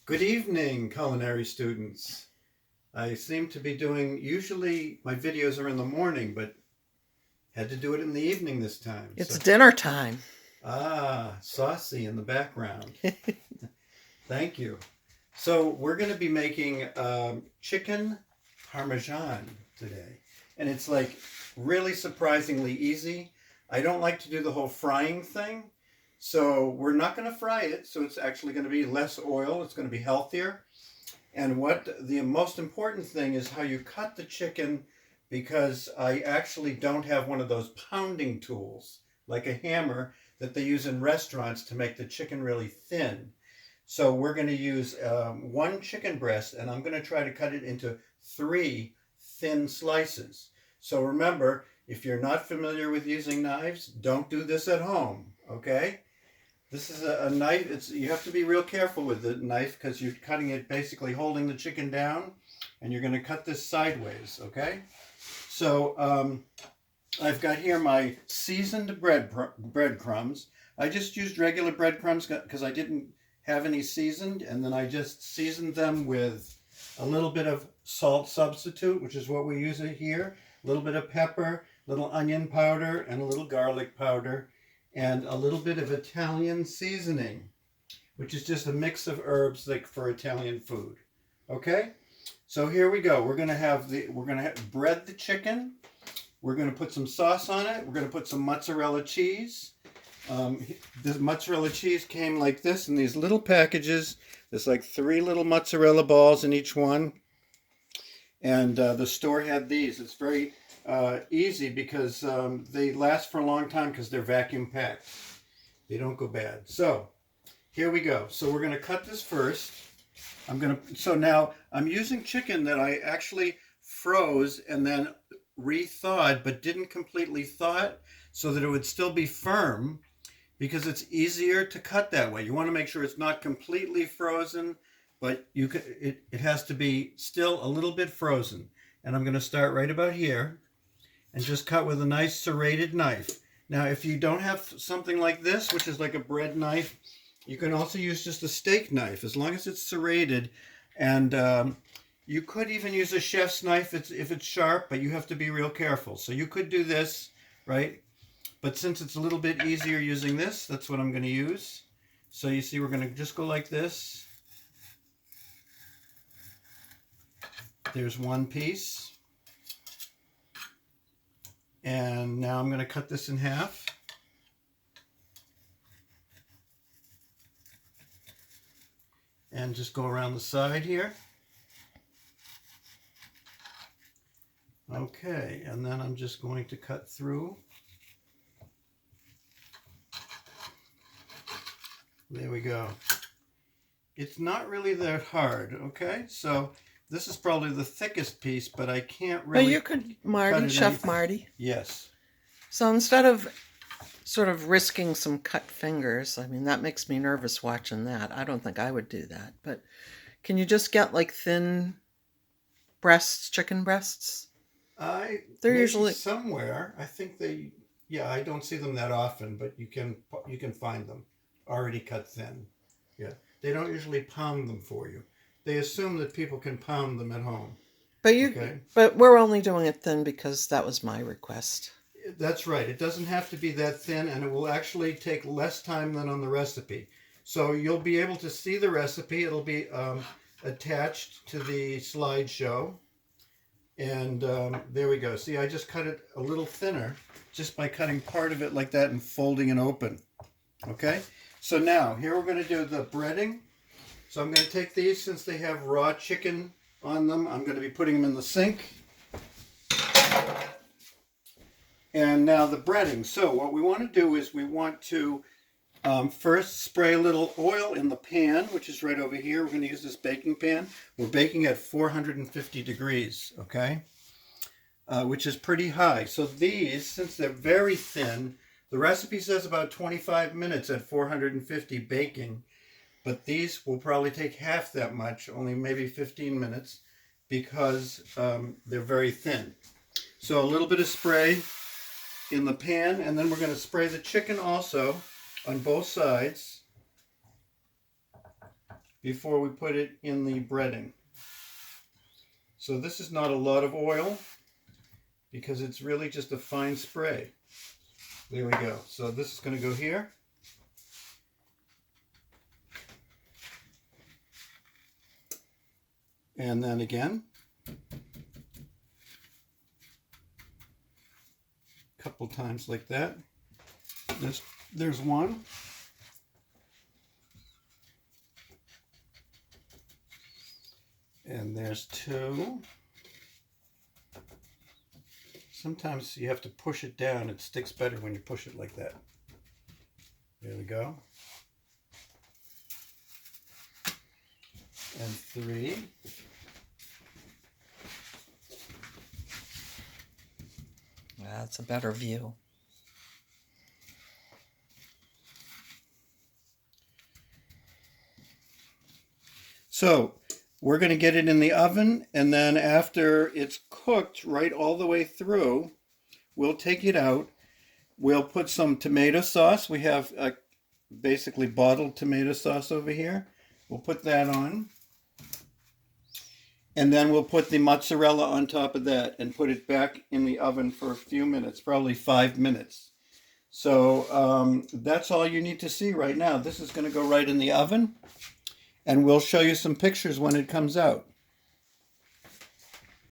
Good evening, culinary students. I seem to be usually my videos are in the morning, but had to do it in the evening this time. It's dinner time. Saucy in the background. Thank you. So we're going to be making chicken parmesan today. And it's like really surprisingly easy. I don't like to do the whole frying thing. So we're not going to fry it. So it's actually going to be less oil. It's going to be healthier. And what the most important thing is how you cut the chicken, because I actually don't have one of those pounding tools like a hammer that they use in restaurants to make the chicken really thin. So we're going to use one chicken breast, and I'm going to try to cut it into three thin slices. So remember, if you're not familiar with using knives, don't do this at home, okay? This is a knife. You have to be real careful with the knife because you're cutting it, basically holding the chicken down, and you're going to cut this sideways, okay? So I've got here my seasoned breadcrumbs. I just used regular breadcrumbs because I didn't have any seasoned, and then I just seasoned them with a little bit of salt substitute, which is what we use here, a little bit of pepper, little onion powder, and a little garlic powder, and a little bit of Italian seasoning, which is just a mix of herbs like for Italian food. Okay? So here we go. We're gonna bread the chicken. We're gonna put some sauce on it. We're gonna put some mozzarella cheese. This mozzarella cheese came like this in these little packages. There's like 3 little mozzarella balls in each one. And the store had these. It's very easy because they last for a long time because they're vacuum packed. They don't go bad. So here we go. So we're going to cut this first. So now I'm using chicken that I actually froze and then re-thawed, but didn't completely thaw it so that it would still be firm, because it's easier to cut that way. You want to make sure it's not completely frozen, but it has to be still a little bit frozen. And I'm going to start right about here and just cut with a nice serrated knife. Now, if you don't have something like this, which is like a bread knife, you can also use just a steak knife, as long as it's serrated. And you could even use a chef's knife if it's sharp, but you have to be real careful. So you could do this, right? But since it's a little bit easier using this, that's what I'm going to use. So you see, we're going to just go like this. There's one piece. And now I'm going to cut this in half. And just go around the side here. Okay, and then I'm just going to cut through. There we go. It's not really that hard, okay? So this is probably the thickest piece, but I can't really. But you could, Marty, Chef Marty. Yes. So instead of sort of risking some cut fingers, I mean, that makes me nervous watching that. I don't think I would do that. But can you just get like thin breasts, chicken breasts? They're usually somewhere. I think I don't see them that often, but you can find them already cut thin. Yeah. They don't usually pound them for you. They assume that people can pound them at home. But we're only doing it thin because that was my request. That's right. It doesn't have to be that thin, and it will actually take less time than on the recipe. So you'll be able to see the recipe. It'll be attached to the slideshow. And there we go. See, I just cut it a little thinner just by cutting part of it like that and folding it open. Okay? So now, here we're going to do the breading. So I'm going to take these, since they have raw chicken on them, I'm going to be putting them in the sink. And now the breading. So what we want to do is we want to first spray a little oil in the pan, which is right over here. We're going to use this baking pan. We're baking at 450 degrees, okay? Which is pretty high. So these, since they're very thin, the recipe says about 25 minutes at 450 baking, but these will probably take half that much, only maybe 15 minutes, because they're very thin. So a little bit of spray in the pan, and then we're going to spray the chicken also on both sides. before we put it in the breading. So this is not a lot of oil because it's really just a fine spray. There we go. So this is going to go here. And then again. A couple times like that. There's one. And there's two. Sometimes you have to push it down. It sticks better when you push it like that. There we go. And three. That's a better view. So we're going to get it in the oven, and then after it's cooked right all the way through, we'll take it out. We'll put some tomato sauce. We have basically bottled tomato sauce over here. We'll put that on. And then we'll put the mozzarella on top of that and put it back in the oven for a few minutes, probably 5 minutes. So that's all you need to see right now. This is going to go right in the oven, and we'll show you some pictures when it comes out.